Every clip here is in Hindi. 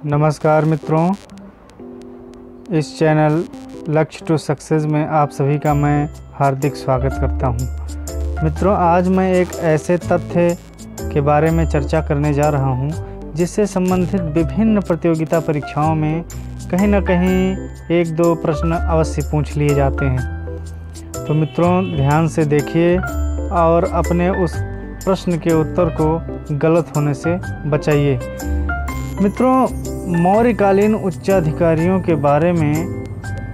नमस्कार मित्रों, इस चैनल लक्ष्य टू सक्सेस में आप सभी का मैं हार्दिक स्वागत करता हूं। मित्रों, आज मैं एक ऐसे तथ्य के बारे में चर्चा करने जा रहा हूं जिससे संबंधित विभिन्न प्रतियोगिता परीक्षाओं में कहीं न कहीं एक दो प्रश्न अवश्य पूछ लिए जाते हैं। तो मित्रों, ध्यान से देखिए और अपने उस प्रश्न के उत्तर को गलत होने से बचाइए। मित्रों, मौर्यकालीन उच्चाधिकारियों के बारे में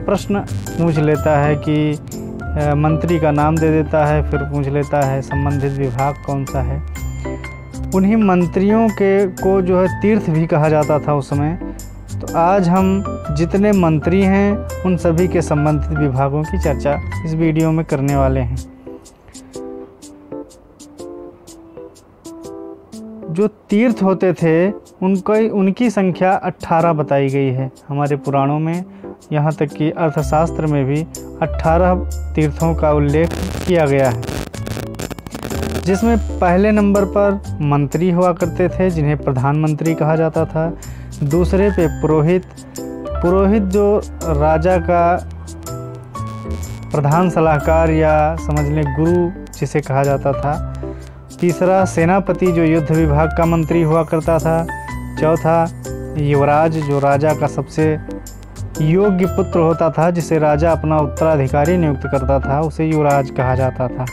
प्रश्न पूछ लेता है कि मंत्री का नाम दे देता है, फिर पूछ लेता है संबंधित विभाग कौन सा है। उन्हीं मंत्रियों को जो है तीर्थ भी कहा जाता था उस समय। तो आज हम जितने मंत्री हैं उन सभी के संबंधित विभागों की चर्चा इस वीडियो में करने वाले हैं। जो तीर्थ होते थे उनकी संख्या 18 बताई गई है हमारे पुराणों में। यहाँ तक कि अर्थशास्त्र में भी 18 तीर्थों का उल्लेख किया गया है, जिसमें पहले नंबर पर मंत्री हुआ करते थे जिन्हें प्रधानमंत्री कहा जाता था। दूसरे पे पुरोहित जो राजा का प्रधान सलाहकार या समझ लें गुरु जिसे कहा जाता था। तीसरा सेनापति जो युद्ध विभाग का मंत्री हुआ करता था। चौथा युवराज जो राजा का सबसे योग्य पुत्र होता था, जिसे राजा अपना उत्तराधिकारी नियुक्त करता था, उसे युवराज कहा जाता था।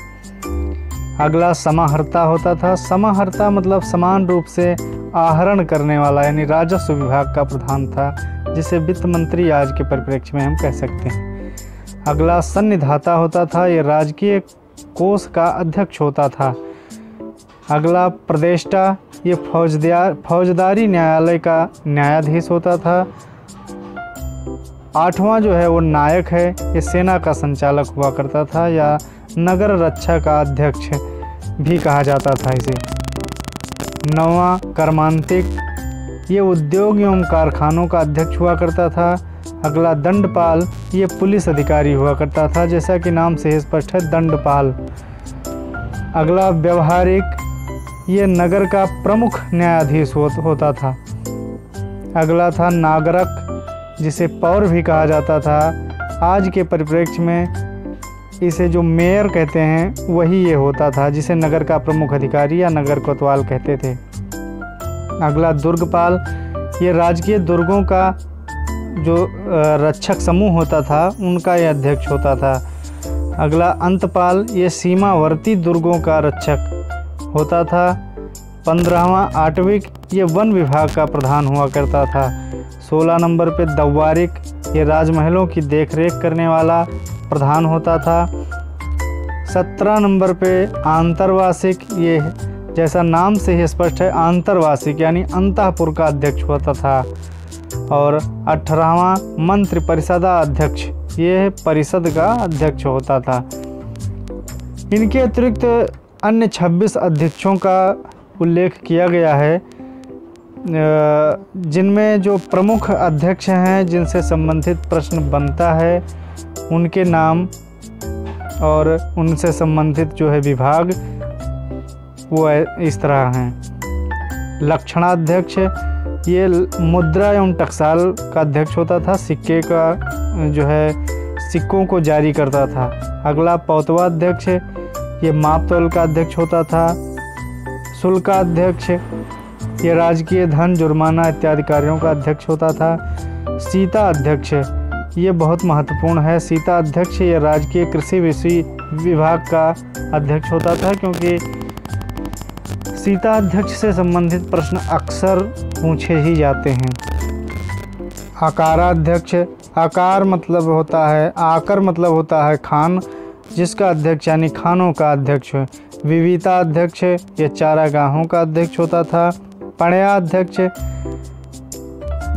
अगला समाहर्ता होता था। समाहर्ता मतलब समान रूप से आहरण करने वाला, यानी राजस्व विभाग का प्रधान था, जिसे वित्त मंत्री आज के परिप्रेक्ष्य में हम कह सकते हैं। अगला सन्निधाता होता था, ये राजकीय कोष का अध्यक्ष होता था। अगला प्रदेष्टा, ये फौजदारी न्यायालय का न्यायाधीश होता था। आठवां जो है वो नायक है, ये सेना का संचालक हुआ करता था या नगर रक्षा का अध्यक्ष भी कहा जाता था इसे। नौवां कर्मांतिक, ये उद्योग एवं कारखानों का अध्यक्ष हुआ करता था। अगला दंडपाल, ये पुलिस अधिकारी हुआ करता था, जैसा कि नाम से स्पष्ट है दंडपाल। अगला व्यवहारिक, ये नगर का प्रमुख न्यायाधीश होता था। अगला था नागरक, जिसे पौर भी कहा जाता था। आज के परिप्रेक्ष्य में इसे जो मेयर कहते हैं वही ये होता था, जिसे नगर का प्रमुख अधिकारी या नगर कोतवाल कहते थे। अगला दुर्गपाल, ये राजकीय दुर्गों का जो रक्षक समूह होता था उनका ये अध्यक्ष होता था। अगला अंतपाल, ये सीमावर्ती दुर्गों का रक्षक होता था। 15वां आटविक, ये वन विभाग का प्रधान हुआ करता था। 16 नंबर पे दवारिक, ये राजमहलों की देखरेख करने वाला प्रधान होता था। 17 नंबर पे आंतरवासिक, ये जैसा नाम से ही स्पष्ट है आंतरवासिक यानी अंतःपुर का अध्यक्ष होता था। और 18वां मंत्री परिषदा अध्यक्ष, ये परिषद का अध्यक्ष होता था। इनके अतिरिक्त अन्य 26 अध्यक्षों का उल्लेख किया गया है, जिनमें जो प्रमुख अध्यक्ष हैं जिनसे संबंधित प्रश्न बनता है उनके नाम और उनसे संबंधित जो है विभाग वो इस तरह हैं। लक्षणाध्यक्ष, ये मुद्रा एवं टकसाल का अध्यक्ष होता था, सिक्के का जो है सिक्कों को जारी करता था। अगला पौतवाध्यक्ष, ये मापतौल का अध्यक्ष होता था। शुल्काध्यक्ष, ये राजकीय धन जुर्माना इत्यादि कार्यों का अध्यक्ष होता था। सीता अध्यक्ष, ये बहुत महत्वपूर्ण है। सीता अध्यक्ष, ये राजकीय कृषि विभाग का अध्यक्ष होता था, क्योंकि सीता अध्यक्ष से संबंधित प्रश्न अक्सर पूछे ही जाते हैं। आकाराध्यक्ष, आकार मतलब होता है, आकर मतलब होता है खान, जिसका अध्यक्ष यानी खानों का अध्यक्ष। विविता अध्यक्ष, ये चारागाहों का अध्यक्ष होता था। पणयाध्यक्ष,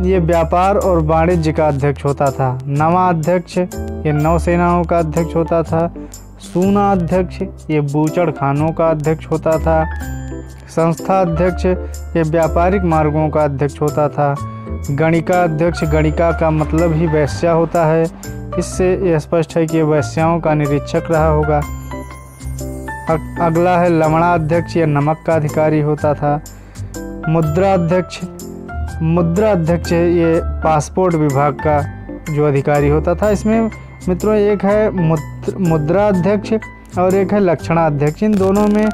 ये व्यापार और वाणिज्य का अध्यक्ष होता था। नवाध्यक्ष, ये नौसेनाओं का अध्यक्ष होता था। सूना अध्यक्ष, ये बूचड़ खानों का अध्यक्ष होता था। संस्था अध्यक्ष, ये व्यापारिक मार्गों का अध्यक्ष होता था। गणिका अध्यक्ष, गणिका का मतलब ही वैश्या होता है, इससे यह स्पष्ट है कि वैश्याओं का निरीक्षक रहा होगा। अगला है लवणाध्यक्ष, यह नमक का अधिकारी होता था। मुद्राध्यक्ष, मुद्रा अध्यक्ष ये पासपोर्ट विभाग का जो अधिकारी होता था। इसमें मित्रों एक है मुद्रा अध्यक्ष और एक है लक्षणा अध्यक्ष। इन दोनों में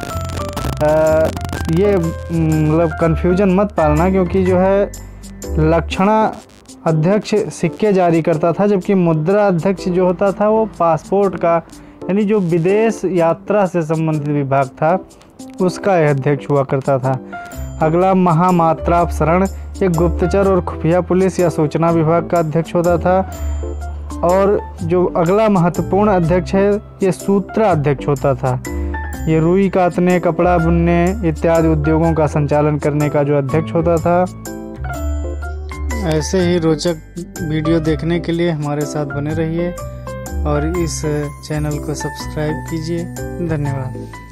ये मतलब कन्फ्यूजन मत पालना, क्योंकि जो है लक्षणा अध्यक्ष सिक्के जारी करता था, जबकि मुद्रा अध्यक्ष जो होता था वो पासपोर्ट का यानी जो विदेश यात्रा से संबंधित विभाग था उसका यह अध्यक्ष हुआ करता था। अगला महामात्रापसरण, ये गुप्तचर और खुफिया पुलिस या सूचना विभाग का अध्यक्ष होता था। और जो अगला महत्वपूर्ण अध्यक्ष है ये सूत्रा अध्यक्ष होता था। ये रुई कातने, कपड़ा बुनने इत्यादि उद्योगों का संचालन करने का जो अध्यक्ष होता था। ऐसे ही रोचक वीडियो देखने के लिए हमारे साथ बने रहिए और इस चैनल को सब्सक्राइब कीजिए। धन्यवाद।